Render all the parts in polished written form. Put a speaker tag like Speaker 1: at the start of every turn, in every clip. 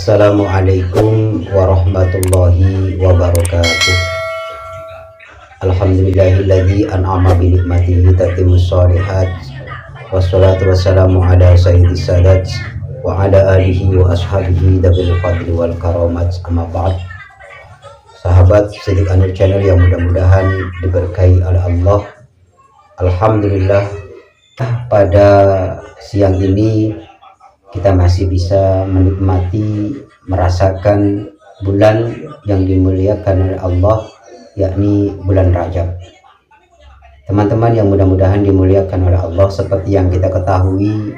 Speaker 1: Assalamualaikum warahmatullahi wabarakatuh. Alhamdulillahilladzi an'ama bi ni'matihi tatimmus shalihat. Wassalatu wassalamu ala sayyidis sadat wa ala alihi wa ashabihi dabil fadli wal karamat. Amma ba'd. Sahabat Sidik Anur Channel yang mudah-mudahan diberkahi oleh Allah. Alhamdulillah, pada siang ini kita masih bisa menikmati, merasakan bulan yang dimuliakan oleh Allah, yakni bulan Rajab. Teman-teman yang mudah-mudahan dimuliakan oleh Allah, seperti yang kita ketahui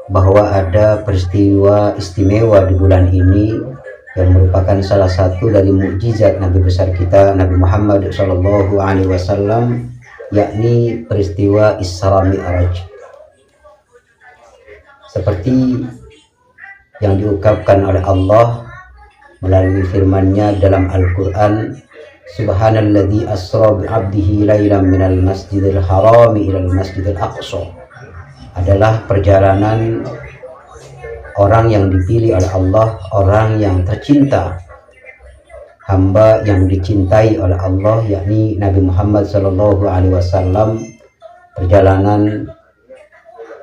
Speaker 1: bahwa ada peristiwa istimewa di bulan ini yang merupakan salah satu dari mukjizat Nabi besar kita Nabi Muhammad SAW, yakni peristiwa Isra Mi'raj. Seperti yang diungkapkan oleh Allah melalui firman-Nya dalam Al-Quran, Subhanalladzi asra bi'abdihi laylan minal masjidil harami ilal masjidil aqsa, adalah perjalanan orang yang dipilih oleh Allah, orang yang tercinta, hamba yang dicintai oleh Allah, yakni Nabi Muhammad SAW. Perjalanan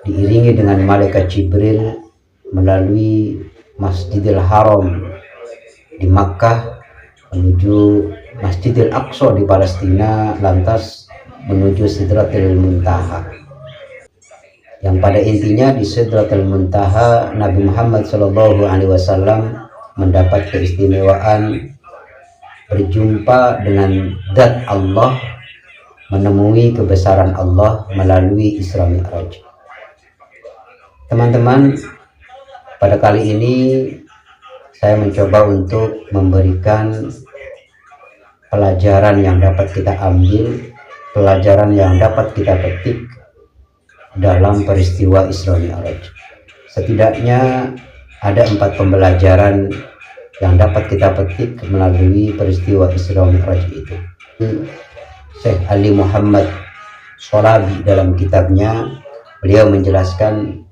Speaker 1: diiringi dengan malaikat Jibril melalui Masjidil Haram di Makkah menuju Masjidil Aqsa di Palestina, lantas menuju Sidratul Muntaha, yang pada intinya di Sidratul Muntaha Nabi Muhammad SAW mendapat keistimewaan berjumpa dengan Zat Allah, menemui kebesaran Allah melalui Isra Mi'raj. Teman-teman, pada kali ini saya mencoba untuk memberikan pelajaran yang dapat kita ambil, pelajaran yang dapat kita petik dalam peristiwa Isra Mi'raj. Setidaknya ada 4 pembelajaran yang dapat kita petik melalui peristiwa Isra Mi'raj itu. Syekh Ali Muhammad Shalabi dalam kitabnya, beliau menjelaskan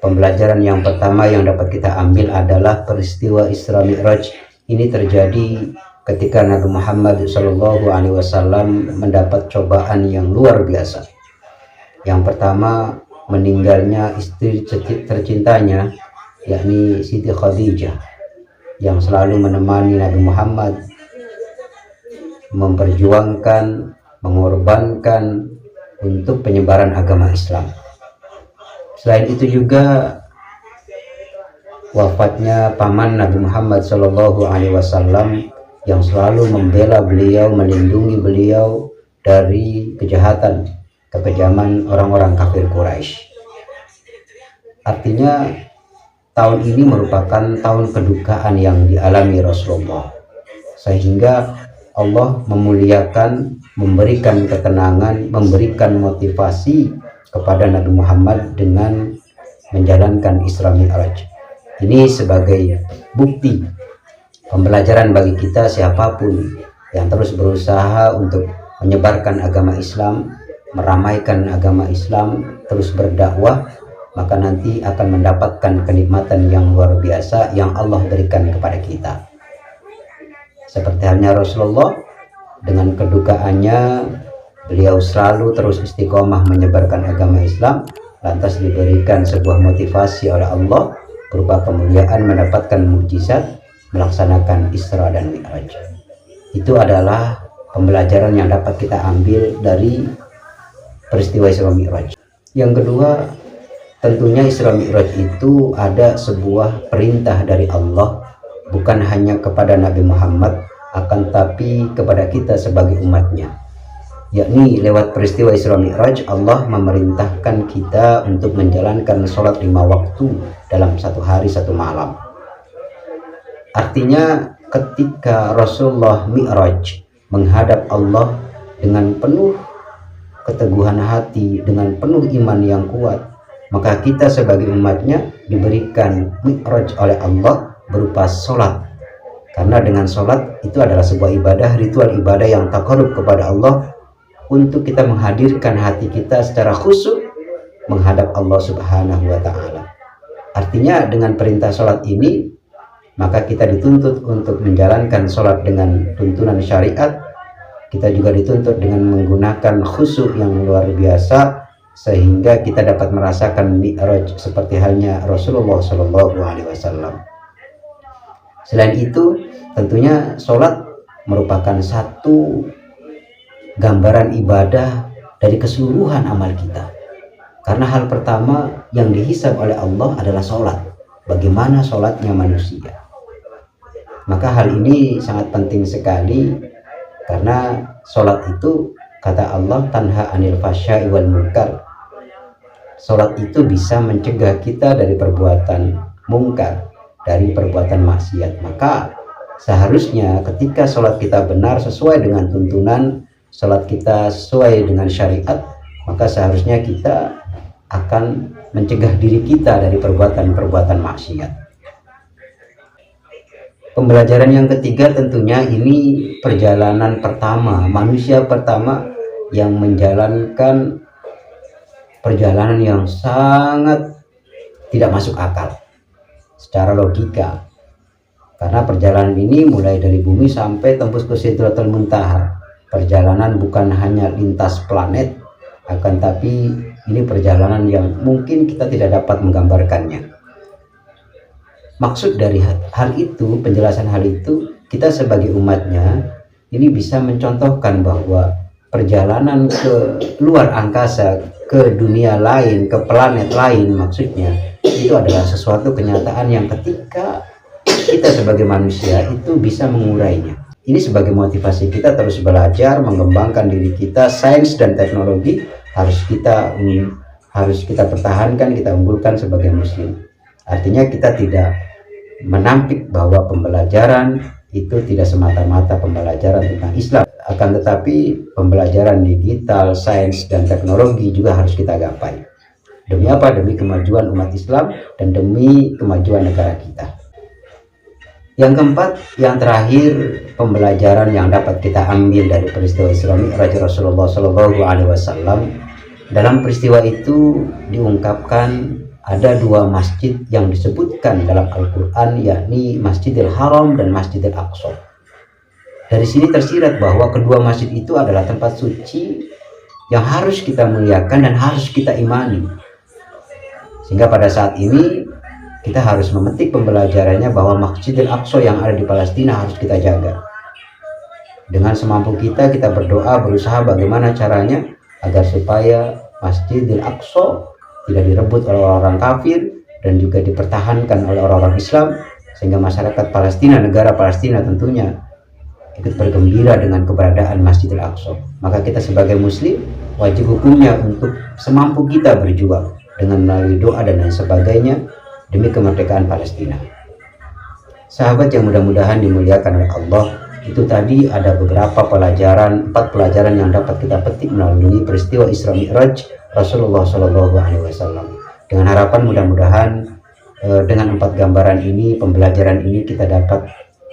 Speaker 1: pembelajaran yang pertama yang dapat kita ambil adalah peristiwa Isra Mi'raj ini terjadi ketika Nabi Muhammad SAW mendapat cobaan yang luar biasa. Yang pertama, meninggalnya istri tercintanya, yakni Siti Khadijah, yang selalu menemani Nabi Muhammad, memperjuangkan, mengorbankan untuk penyebaran agama Islam. Selain itu juga wafatnya paman Nabi Muhammad SAW yang selalu membela beliau, melindungi beliau dari kejahatan, kekejaman orang-orang kafir Quraisy. Artinya tahun ini merupakan tahun kedukaan yang dialami Rasulullah, sehingga Allah memuliakan, memberikan ketenangan, memberikan motivasi kepada Nabi Muhammad dengan menjalankan Isra Mi'raj. Ini sebagai bukti pembelajaran bagi kita, siapapun yang terus berusaha untuk menyebarkan agama Islam, meramaikan agama Islam, terus berdakwah, maka nanti akan mendapatkan kenikmatan yang luar biasa yang Allah berikan kepada kita. Seperti halnya Rasulullah, dengan kedukaannya beliau selalu terus istiqomah menyebarkan agama Islam, lantas diberikan sebuah motivasi oleh Allah berupa kemuliaan mendapatkan mukjizat melaksanakan Isra dan Mi'raj. Itu adalah pembelajaran yang dapat kita ambil dari peristiwa Isra Mi'raj. Yang kedua, tentunya Isra Mi'raj itu ada sebuah perintah dari Allah, bukan hanya kepada Nabi Muhammad, akan tapi kepada kita sebagai umatnya. Yakni lewat peristiwa Isra Mi'raj, Allah memerintahkan kita untuk menjalankan sholat 5 waktu dalam 1 hari 1 malam. Artinya ketika Rasulullah Mi'raj menghadap Allah dengan penuh keteguhan hati, dengan penuh iman yang kuat, maka kita sebagai umatnya diberikan Mi'raj oleh Allah berupa sholat. Karena dengan sholat itu adalah sebuah ibadah, ritual ibadah yang taqarrub kepada Allah, untuk kita menghadirkan hati kita secara khusyuk menghadap Allah Subhanahu wa Ta'ala. Artinya dengan perintah sholat ini maka kita dituntut untuk menjalankan sholat dengan tuntunan syariat. Kita juga dituntut dengan menggunakan khusyuk yang luar biasa, sehingga kita dapat merasakan mi'raj seperti halnya Rasulullah Shallallahu Alaihi Wasallam. Selain itu, tentunya sholat merupakan satu gambaran ibadah dari keseluruhan amal kita. Karena hal pertama yang dihisab oleh Allah adalah sholat. Bagaimana sholatnya manusia? Maka hal ini sangat penting sekali, karena sholat itu, kata Allah, tanha anil fasya'i wal munkar. Sholat itu bisa mencegah kita dari perbuatan mungkar, dari perbuatan maksiat. Maka seharusnya ketika sholat kita benar sesuai dengan tuntunan, sholat kita sesuai dengan syariat, maka seharusnya kita akan mencegah diri kita dari perbuatan-perbuatan maksiat. Pembelajaran yang ketiga tentunya ini perjalanan pertama, manusia pertama yang menjalankan perjalanan yang sangat tidak masuk akal secara logika. Karena perjalanan ini mulai dari bumi sampai tembus ke Sidratul Muntaha. Perjalanan bukan hanya lintas planet, akan tapi ini perjalanan yang mungkin kita tidak dapat menggambarkannya. Maksud dari hal itu, penjelasan hal itu, kita sebagai umatnya ini bisa mencontohkan bahwa perjalanan ke luar angkasa, ke dunia lain, ke planet lain, maksudnya itu adalah sesuatu kenyataan yang ketika kita sebagai manusia itu bisa mengurainya. Ini sebagai motivasi kita terus belajar, mengembangkan diri kita. Sains dan teknologi harus kita pertahankan, kita unggulkan sebagai muslim. Artinya kita tidak menampik bahwa pembelajaran itu tidak semata-mata pembelajaran tentang Islam, akan tetapi pembelajaran digital, sains dan teknologi juga harus kita gapai. Demi apa? Demi kemajuan umat Islam dan demi kemajuan negara kita. Yang keempat, yang terakhir, pembelajaran yang dapat kita ambil dari peristiwa Isra Mi'raj Rasulullah Shallallahu Alaihi Wasallam. Dalam peristiwa itu diungkapkan ada dua masjid yang disebutkan dalam Al-Quran, yakni Masjidil Haram dan Masjidil Aqsa. Dari sini tersirat bahwa kedua masjid itu adalah tempat suci yang harus kita muliakan dan harus kita imani. Sehingga pada saat ini kita harus memetik pembelajarannya bahwa Masjidil Aqsa yang ada di Palestina harus kita jaga. Dengan semampu kita berdoa, berusaha bagaimana caranya agar supaya Masjidil Aqsa tidak direbut oleh orang kafir dan juga dipertahankan oleh orang-orang Islam, sehingga masyarakat Palestina, negara Palestina tentunya ikut bergembira dengan keberadaan Masjidil Aqsa. Maka kita sebagai muslim wajib hukumnya untuk semampu kita berjuang dengan melalui doa dan lain sebagainya demi kemerdekaan Palestina. Sahabat yang mudah-mudahan dimuliakan oleh Allah, itu tadi ada beberapa pelajaran, 4 pelajaran yang dapat kita petik melalui peristiwa Isra Mi'raj Rasulullah Shallallahu Alaihi Wasallam. Dengan harapan mudah-mudahan dengan 4 gambaran ini, pembelajaran ini, kita dapat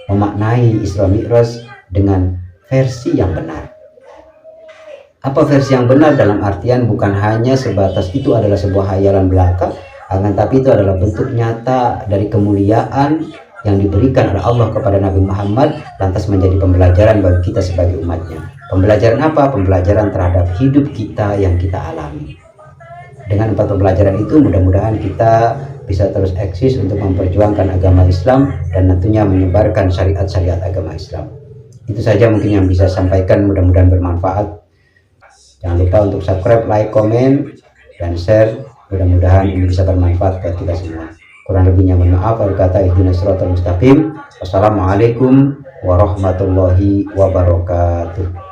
Speaker 1: memaknai Isra Mi'raj dengan versi yang benar. Apa versi yang benar? Dalam artian bukan hanya sebatas itu adalah sebuah hayalan belaka, akan tapi itu adalah bentuk nyata dari kemuliaan yang diberikan oleh Allah kepada Nabi Muhammad, lantas menjadi pembelajaran bagi kita sebagai umatnya. Pembelajaran apa? Pembelajaran terhadap hidup kita yang kita alami. Dengan 4 pembelajaran itu mudah-mudahan kita bisa terus eksis untuk memperjuangkan agama Islam dan tentunya menyebarkan syariat-syariat agama Islam. Itu saja mungkin yang bisa sampaikan, mudah-mudahan bermanfaat. Jangan lupa untuk subscribe, like, komen, dan share. Mudah-mudahan ini bisa bermanfaat buat kita semua. Kurang lebihnya mohon maaf. Kata ihdinas siratal mustaqim. Wassalamualaikum warahmatullahi wabarakatuh.